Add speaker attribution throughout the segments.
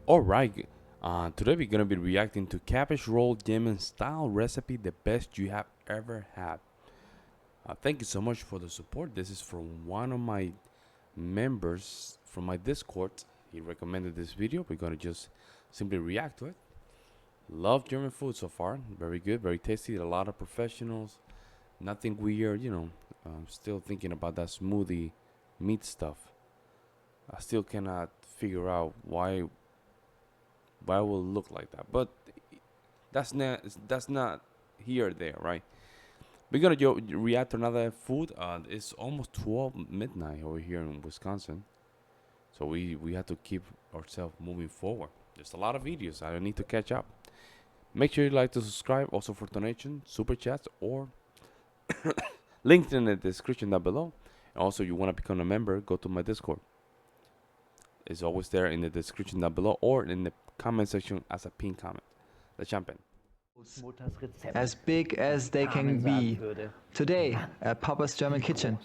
Speaker 1: Alright, today we're gonna be reacting to cabbage roll Yemen style recipe, the best you have ever had. Thank you so much for the support. This is from one of my members from my Discord. He recommended this video. We're gonna just simply react to it. Love German food so far. Very good, very tasty. A lot of professionals. Nothing weird, I'm still thinking about that smoothie meat stuff. I still cannot figure out why it will look like that, but that's not here or there, right? We're gonna react to another food. It's almost 12 midnight over here in Wisconsin, so we have to keep ourselves moving forward. There's a lot of videos I need to catch up. Make sure you like to subscribe, also for donation, super chats, or linked in the description down below. And also, you want to become a member, go to my Discord. It's always there in the description down below or in the comment section as a pinned comment. The champion.
Speaker 2: As big as they can be. Today at Papa's German Kitchen.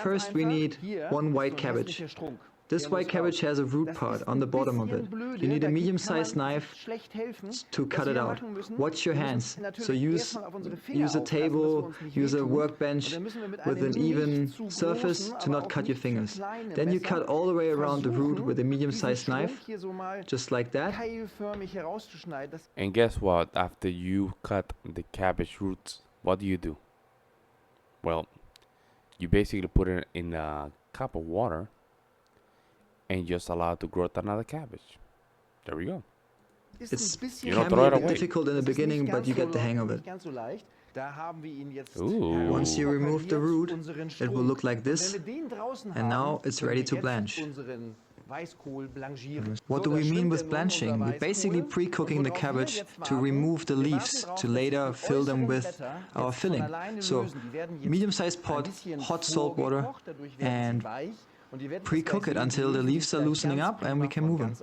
Speaker 2: First we need one white cabbage. This white cabbage has a root part on the bottom of it. You need a medium-sized knife to cut it out. Watch your hands. So use a table, use a workbench with an even surface to not cut your fingers. Then you cut all the way around the root with a medium-sized knife, just like that.
Speaker 1: And guess what? After you cut the cabbage roots, what do? Well, you basically put it in a cup of water and just allow it to grow another cabbage. There we go.
Speaker 2: It's
Speaker 1: don't
Speaker 2: can
Speaker 1: throw it
Speaker 2: be a bit
Speaker 1: away.
Speaker 2: difficult in the beginning, but you get the hang of it.
Speaker 1: Ooh.
Speaker 2: Once you remove the root, it will look like this, and now it's ready to blanch. What do we mean with blanching? We're basically pre-cooking the cabbage to remove the leaves, to later fill them with our filling. So, medium-sized pot, hot salt water, and pre-cook it until the leaves are loosening up and we can move them.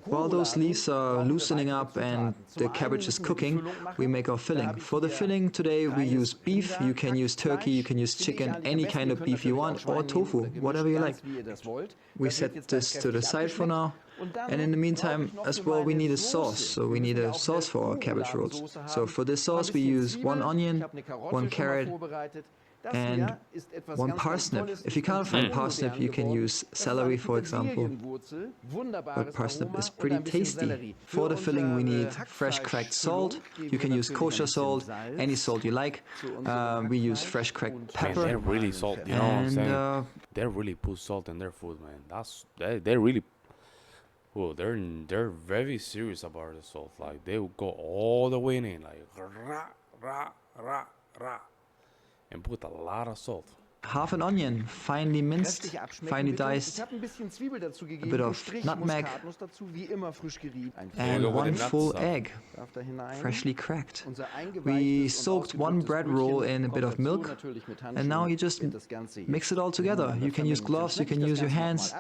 Speaker 2: While those leaves are loosening up and the cabbage is cooking, we make our filling. For the filling today we use beef, you can use turkey, you can use chicken, any kind of beef you want, or tofu, whatever you like. We set this to the side for now. And in the meantime, as well, we need a sauce. So we need a sauce for our cabbage rolls. So for this sauce we use 1 onion, 1 carrot, and 1 parsnip. If you can't find parsnip, you can use celery, for example. But parsnip is pretty tasty. For the filling we need fresh cracked salt. You can use kosher salt, any salt you like. We use fresh cracked pepper.
Speaker 1: Man, they're really salty, you know what I'm saying? They really put salt in their food, man. They really. Oh, they're very serious about the salt. Like they will go all the way in, like rah, rah, rah, rah, and put a lot of salt.
Speaker 2: Half an onion, finely minced, finely diced, a bit of nutmeg, and 1 full egg, freshly cracked. We soaked 1 bread roll in a bit of milk, and now you just mix it all together. You can use gloves, you can use your hands.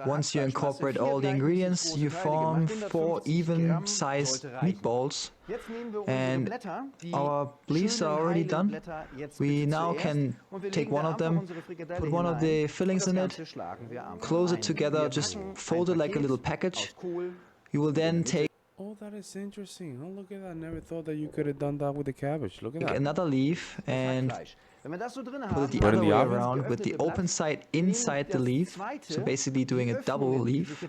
Speaker 2: Once you incorporate all the ingredients, you form 4 even-sized meatballs, and our leaves are already done. We now can take one of them, put one of the fillings in it, close it together, just fold it like a little package. You will then take
Speaker 1: Oh, that is interesting. Oh, look at that. I never thought that you could have done that with the cabbage. Look at that.
Speaker 2: another leaf and put it the
Speaker 1: Put it in
Speaker 2: other
Speaker 1: the
Speaker 2: way
Speaker 1: oven?
Speaker 2: around with the open side inside the leaf, so basically doing a double leaf,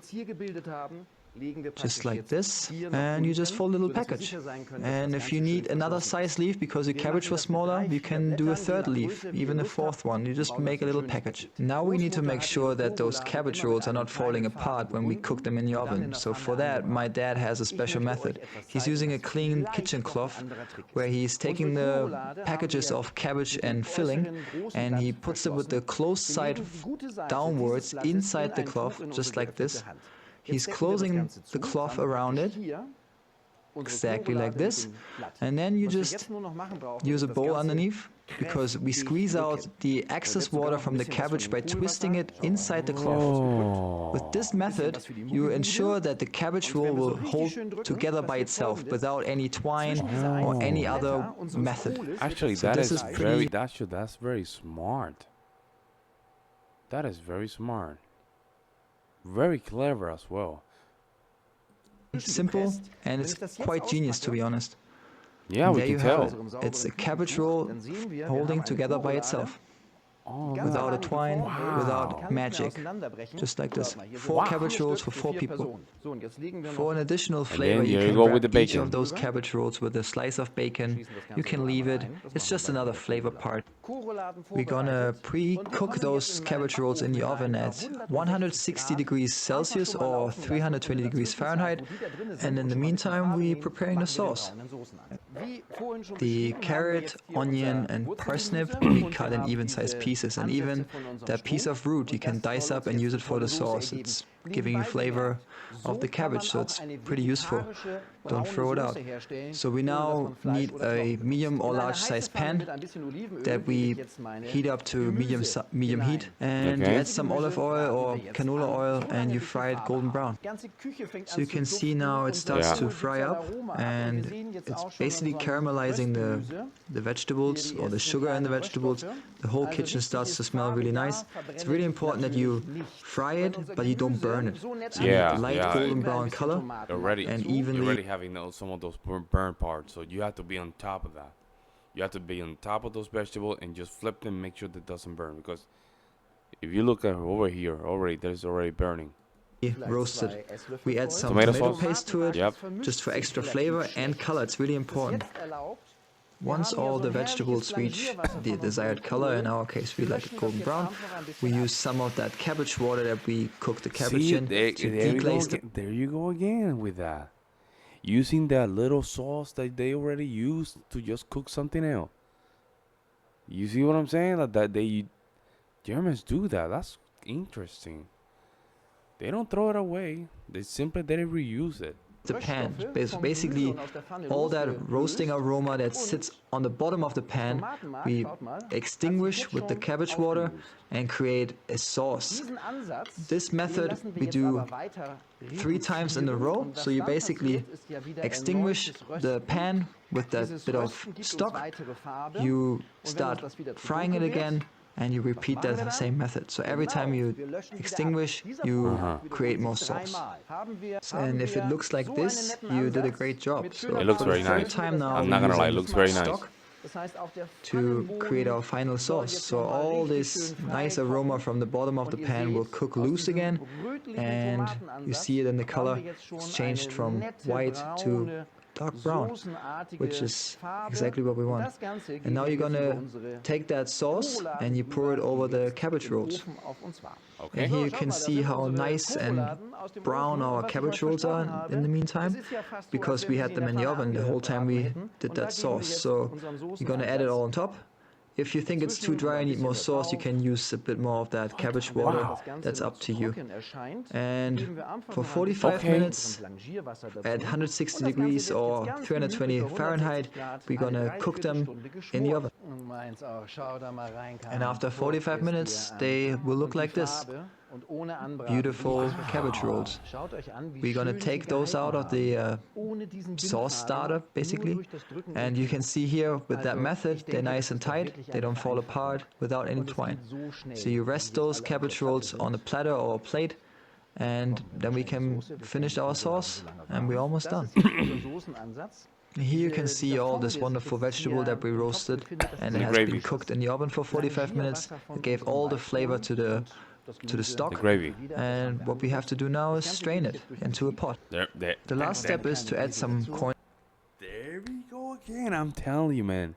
Speaker 2: just like this, and you just fold a little package. And if you need another size leaf because your cabbage was smaller, you can do a 3rd leaf, even a 4th one. You just make a little package. Now we need to make sure that those cabbage rolls are not falling apart when we cook them in the oven. So for that, my dad has a special method. He's using a clean kitchen cloth where he's taking the packages of cabbage and filling, and he puts it with the closed side downwards inside the cloth, just like this. He's closing the cloth around it, exactly like this. And then you just use a bowl underneath, because we squeeze out the excess water from the cabbage by twisting it inside the cloth.
Speaker 1: Oh.
Speaker 2: With this method, you ensure that the cabbage roll will hold together by itself without any twine or any other method.
Speaker 1: Actually,
Speaker 2: So
Speaker 1: that
Speaker 2: this
Speaker 1: is
Speaker 2: is
Speaker 1: very
Speaker 2: pretty
Speaker 1: that's very smart. That is very smart. Very clever as well.
Speaker 2: simple, and it's quite genius, to be honest.
Speaker 1: Yeah,
Speaker 2: And
Speaker 1: we
Speaker 2: there
Speaker 1: can
Speaker 2: you have
Speaker 1: tell.
Speaker 2: it. It's a cabbage roll holding together by itself,
Speaker 1: Oh, look at
Speaker 2: without a
Speaker 1: that.
Speaker 2: twine,
Speaker 1: Wow.
Speaker 2: without magic. Just like this. 4
Speaker 1: Wow.
Speaker 2: cabbage rolls for 4 people. For an additional
Speaker 1: And
Speaker 2: flavor,
Speaker 1: then
Speaker 2: you
Speaker 1: here you
Speaker 2: can
Speaker 1: go
Speaker 2: wrap
Speaker 1: with the
Speaker 2: each
Speaker 1: bacon.
Speaker 2: of those cabbage rolls with a slice of bacon. You can leave it. It's just another flavor part. We're gonna pre-cook those cabbage rolls in the oven at 160 degrees Celsius or 320 degrees Fahrenheit. And in the meantime, we're preparing the sauce. The carrot, onion, and parsnip we cut in even-sized pieces, and even that piece of root you can dice up and use it for the sauce. It's giving you flavor of the cabbage, so it's pretty useful. Don't throw it out. So we now need a medium or large size pan that we heat up to medium heat, and you
Speaker 1: Okay.
Speaker 2: add some olive oil or canola oil and you fry it golden brown. So you can see now it starts
Speaker 1: Yeah.
Speaker 2: to fry up, and it's basically caramelizing the vegetables or the sugar in the vegetables. The whole kitchen starts to smell really nice. It's really important that you fry it, but you don't burn it. So you
Speaker 1: Yeah,
Speaker 2: need light
Speaker 1: yeah.
Speaker 2: golden brown color
Speaker 1: Already,
Speaker 2: and
Speaker 1: you're
Speaker 2: evenly.
Speaker 1: already having some of those burnt parts, so you have to be on top of that. You have to be on top of those vegetables and just flip them, make sure that doesn't burn. Because if you look at over here, already there's already burning.
Speaker 2: Roasted. We add some
Speaker 1: Tomato
Speaker 2: tomato
Speaker 1: sauce?
Speaker 2: paste to it,
Speaker 1: Yep.
Speaker 2: just for extra flavor and color. It's really important. Once all the vegetables reach the desired color, in our case we like it golden brown, we use some of that cabbage water that we cooked the cabbage
Speaker 1: See,
Speaker 2: in
Speaker 1: there,
Speaker 2: to
Speaker 1: there you go
Speaker 2: deglaze
Speaker 1: again. There you go again with that. Using that little sauce that they already used to just cook something else. You see what I'm saying? That they Germans do that. That's interesting. They don't throw it away. They simply they reuse it.
Speaker 2: the pan. Basically, all that roasting aroma that sits on the bottom of the pan, we extinguish with the cabbage water and create a sauce. This method we do 3 times in a row, so you basically extinguish the pan with that bit of stock, you start frying it again, and you repeat that same method. So every time you extinguish, you create more sauce. And if it looks like this, you did a great job. So
Speaker 1: It looks
Speaker 2: for
Speaker 1: very
Speaker 2: the third
Speaker 1: nice.
Speaker 2: time now,
Speaker 1: I'm
Speaker 2: we're
Speaker 1: not gonna lie, it
Speaker 2: using
Speaker 1: looks very nice.
Speaker 2: stock to create our final sauce. So all this nice aroma from the bottom of the pan will cook loose again, and you see it in the color. It's changed from white to dark brown, which is exactly what we want. And now you're gonna take that sauce and you pour it over the cabbage rolls.
Speaker 1: Okay.
Speaker 2: And here you can see how nice and brown our cabbage rolls are in the meantime, because we had them in the oven the whole time we did that sauce. So you're gonna add it all on top. If you think it's too dry and need more sauce, you can use a bit more of that cabbage water.
Speaker 1: Wow.
Speaker 2: That's up to you. And for 45
Speaker 1: Okay.
Speaker 2: minutes at 160 degrees or 320 Fahrenheit, we're gonna cook them in the oven. And after 45 minutes, they will look like this. Beautiful cabbage rolls. We're gonna take those out of the sauce starter, basically. And you can see here with that method, they're nice and tight. They don't fall apart without any twine. So you rest those cabbage rolls on a platter or a plate, and then we can finish our sauce, and we're almost done. Here you can see all this wonderful vegetable that we roasted, and it has
Speaker 1: gravy.
Speaker 2: been cooked in the oven for 45 minutes. It gave all the flavor to the
Speaker 1: The
Speaker 2: stock.
Speaker 1: gravy.
Speaker 2: And what we have to do now is strain it into a pot.
Speaker 1: There.
Speaker 2: The last step is to add some corn.
Speaker 1: There we go again. I'm telling you, man.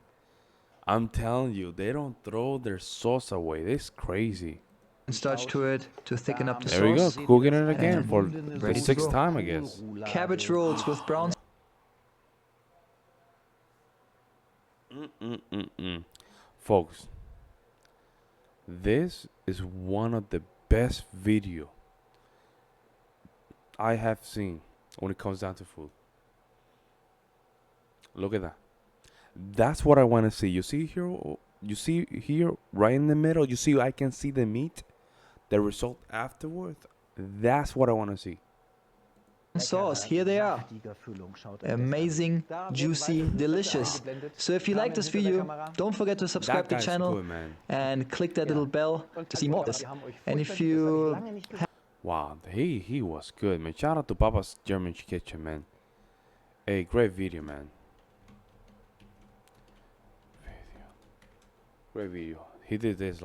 Speaker 1: I'm telling you, they don't throw their sauce away. This is crazy.
Speaker 2: Starch to it to thicken up the
Speaker 1: There we go,
Speaker 2: sauce.
Speaker 1: cooking it again
Speaker 2: And
Speaker 1: for the
Speaker 2: ready to
Speaker 1: 6th
Speaker 2: go.
Speaker 1: time, I guess.
Speaker 2: Cabbage rolls with brown.
Speaker 1: Folks, this is one of the best video I have seen when it comes down to food. Look at that. That's what I want to see. You see here, you see here, right in the middle. You see, I can see the meat, the result afterwards. That's what I want to see.
Speaker 2: Sauce, here they are. Amazing, juicy, delicious. So if you like this video, don't forget to subscribe
Speaker 1: That
Speaker 2: to the
Speaker 1: guy's
Speaker 2: channel
Speaker 1: good, man.
Speaker 2: and click that little bell to see more of this. And if you
Speaker 1: Wow, he was good, man. Shout out to Papa's German Kitchen, man. Hey, great video, man. Great video. He did this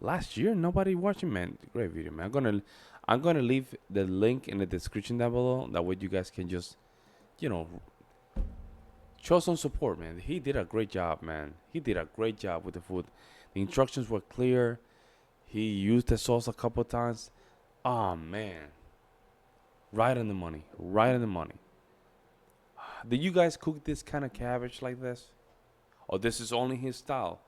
Speaker 1: last year. Nobody watching, man. Great video, man. I'm gonna leave the link in the description down below. That way you guys can just, you know, show some support, man. He did a great job, man. He did a great job with the food. The instructions were clear. He used the sauce a couple times. Oh man, right on the money. Right on the money. Did you guys cook this kind of cabbage like this? Or this is only his style?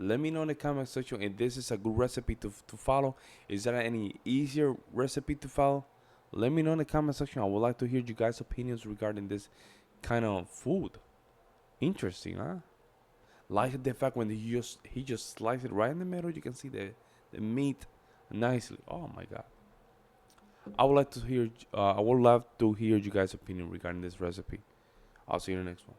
Speaker 1: Let me know in the comment section if this is a good recipe to follow. Is there any easier recipe to follow? Let me know in the comment section. I would like to hear you guys' opinions regarding this kind of food. Interesting, huh? Like the fact when he just sliced it right in the middle, you can see the meat nicely. Oh my god. I would love to hear you guys' opinion regarding this recipe. I'll see you in the next one.